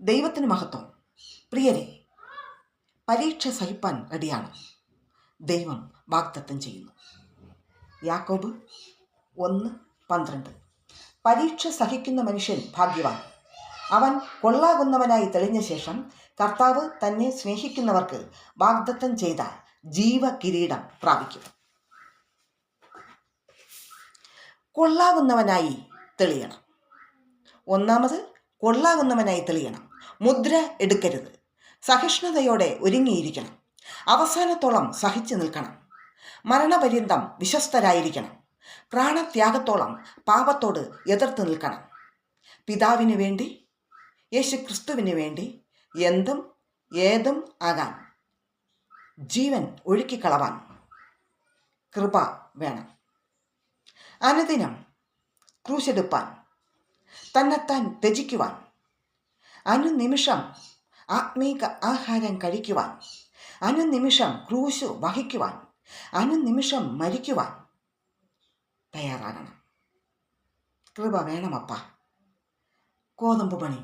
ദൈവത്തിന് മഹത്വം. പ്രിയരെ, പരീക്ഷ സഹിപ്പാൻ റെഡിയാണ്. ദൈവം വാഗ്ദത്തം ചെയ്യുന്നു. യാക്കോബ് 1:12. പരീക്ഷ സഹിക്കുന്ന മനുഷ്യൻ ഭാഗ്യവാൻ. അവൻ കൊള്ളാകുന്നവനായി തെളിഞ്ഞ ശേഷം കർത്താവ് തന്നെ സ്നേഹിക്കുന്നവർക്ക് വാഗ്ദത്തം ചെയ്ത ജീവകിരീടം പ്രാപിക്കും. കൊള്ളാകുന്നവനായി തെളിയണം. ഒന്നാമത്, കൊള്ളാകുന്നവനായി തെളിയണം. മുദ്ര എടുക്കരുത്. സഹിഷ്ണുതയോടെ ഒരുങ്ങിയിരിക്കണം. അവസാനത്തോളം സഹിച്ചു നിൽക്കണം. മരണപര്യന്തം വിശ്വസ്തരായിരിക്കണം. പ്രാണത്യാഗത്തോളം പാപത്തോട് എതിർത്ത് നിൽക്കണം. പിതാവിന് വേണ്ടി, യേശുക്രിസ്തുവിന് വേണ്ടി എന്തും ഏതും ആകാൻ, ജീവൻ ഒഴുക്കിക്കളവാൻ കൃപ വേണം. അനുദിനം ക്രൂശെടുപ്പാൻ, തന്നെത്താൻ ത്യജിക്കുവാൻ, അനുനിമിഷം ആത്മീക ആഹാരം കഴിക്കുവാൻ, അനുനിമിഷം ക്രൂശു വഹിക്കുവാൻ, അനുനിമിഷം മരിക്കുവാൻ തയ്യാറാകണം. കൃപ വേണമപ്പ. കോതമ്പ് പണി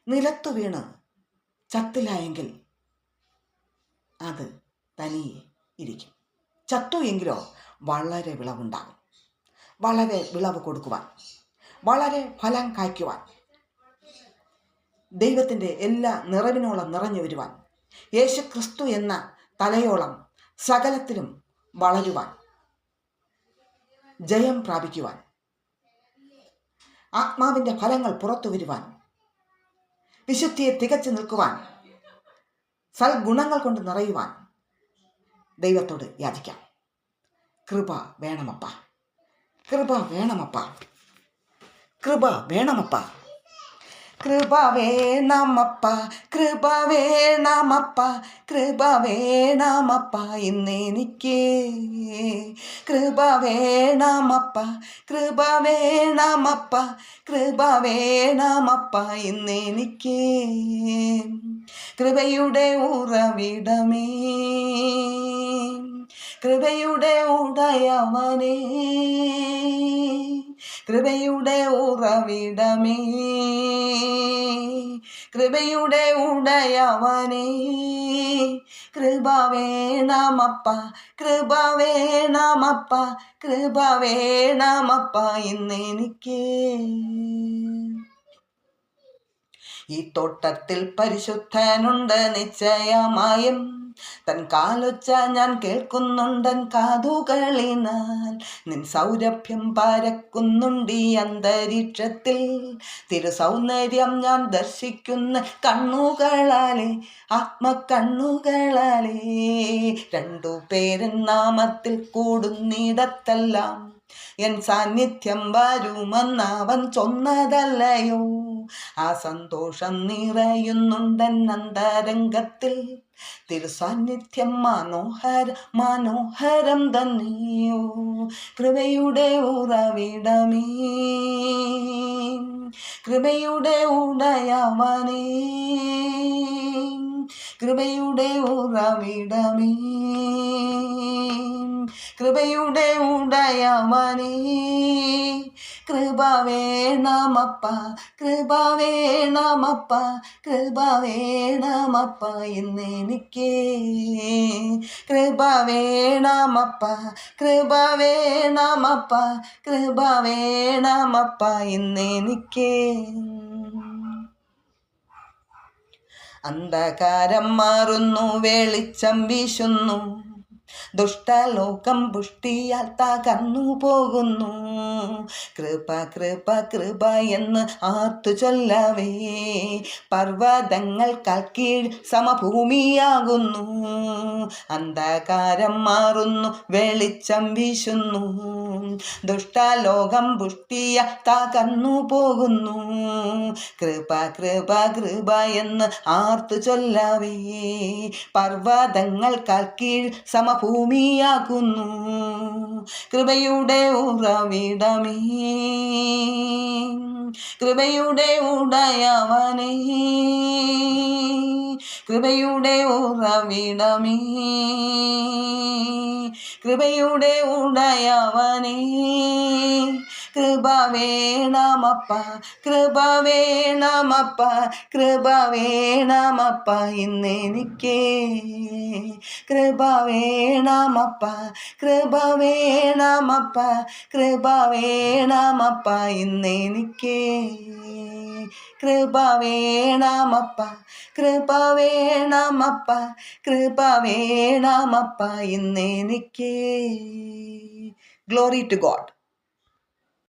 നിലത്തു വീണ് ചത്തില്ലായെങ്കിൽ അത് തനിയെ ഇരിക്കും. ചത്തു എങ്കിലോ വളരെ വിളവുണ്ടാകും. വളരെ വിളവ് കൊടുക്കുവാൻ, വളരെ ഫലം കായ്ക്കുവാൻ, ദൈവത്തിൻ്റെ എല്ലാ നിറവിനോളം നിറഞ്ഞു വരുവാൻ, യേശുക്രിസ്തു എന്ന തലയോളം സകലത്തിലും വളരുവാൻ, ജയം പ്രാപിക്കുവാൻ, ആത്മാവിൻ്റെ ഫലങ്ങൾ പുറത്തു വരുവാൻ, വിശുദ്ധിയെ തികച്ചു നിൽക്കുവാൻ, സൽഗുണങ്ങൾ കൊണ്ട് നിറയുവാൻ ദൈവത്തോട് യാചിക്കാം. കൃപ വേണമപ്പ. കൃപ വേണമപ്പ. കൃപ വേണമപ്പ. കൃപ വേണമപ്പ. കൃപ വേണമപ്പ. കൃപ വേണമപ്പ ഇന്നെനിക്ക്. കൃപ വേണമപ്പ. കൃപ വേണമപ്പ. കൃപ വേണമപ്പ ഇന്നെനിക്ക്. കൃപയുടെ ഉറവിടമേ, കൃപയുടെ ഉടയവനേ, കൃപയുടെ ഉറവിടമേ, കൃപയുടെ ഉടയവനേ, കൃപ വേണമപ്പ. കൃപ വേണമപ്പ. കൃപ വേണമപ്പ ഇന്നെനിക്ക്. ഈ തോട്ടത്തിൽ പരിശുദ്ധനുണ്ട് നിശ്ചയമായും. തൻ കാലൊച്ച ഞാൻ കേൾക്കുന്നുണ്ടൻ കാതുകളിനാൽ. നിൻ സൗരഭ്യം പരക്കുന്നുണ്ടീ അന്തരീക്ഷത്തിൽ. തിരുസൗന്ദര്യം ഞാൻ ദർശിക്കുന്ന കണ്ണുകളാലെ, ആത്മക്കണ്ണുകളാലെ. രണ്ടുപേരൻ നാമത്തിൽ കൂടുന്നിടത്തെല്ലാം എൻ സാന്നിധ്യം വരുമെന്നവൻ ചൊന്നതല്ലയോ. ആ സന്തോഷം നിറയുന്നുണ്ടൻ അന്തരംഗത്തിൽ. തിരുസാന്നിധ്യം മനോഹരം തന്നെയോ. കൃപയുടെ ഉറവിടമേ, കൃപയുടെ ഉടയവനേ, കൃപയുടെ ഉറവിടമേ, കൃപയുടെ ഉടയവനേ, കൃപ വേണമപ്പ. കൃപ വേണമപ്പ. കൃപ വേണമപ്പ ഇന്നെനിക്ക്. കൃപ വേണമപ്പ. കൃപ വേണമപ്പ. കൃപ വേണമപ്പ ഇന്നെനിക്ക്. അന്ധകാരം മാറുന്നു, വെളിച്ചം വീശുന്നു. ദുഷ്ടലോകം പുഷ്ടിയാൽ തകർന്നു പോകുന്നു. കൃപ കൃപ കൃപ എന്ന് ആർത്തു ചൊല്ലവേ പർവ്വതങ്ങൾ കീഴ് സമഭൂമിയാകുന്നു. അന്ധകാരം മാറുന്നു, വെളിച്ചം വീശുന്നു. ദുഷ്ടലോകം പുഷ്ടിയാൽ തകർന്നു പോകുന്നു. കൃപ കൃപ കൃപ എന്ന് ആർത്തു ചൊല്ലവേ പർവ്വതങ്ങൾ കീഴ് സമഭൂമിയാകുന്നു. കൃപയുടെ ഉറവിടമേ, കൃപയുടെ ഉടയവനേ, കൃപയുടെ ഉറവിടമേ, കൃപയുടെ ഉടയവനേ, കൃപ വേണമപ്പ, കൃപ വേണമപ്പ, കൃപ വേണമപ്പ ഇന്നെനിക്ക്, കൃപ വേണമപ്പ, കൃപ വേണമപ്പ, കൃപ വേണമപ്പ ഇന്നെനിക്ക്, കൃപ വേണമപ്പ, കൃപ വേണമപ്പ, കൃപ വേണമപ്പ ഇന്നെനിക്ക്. Glory to God.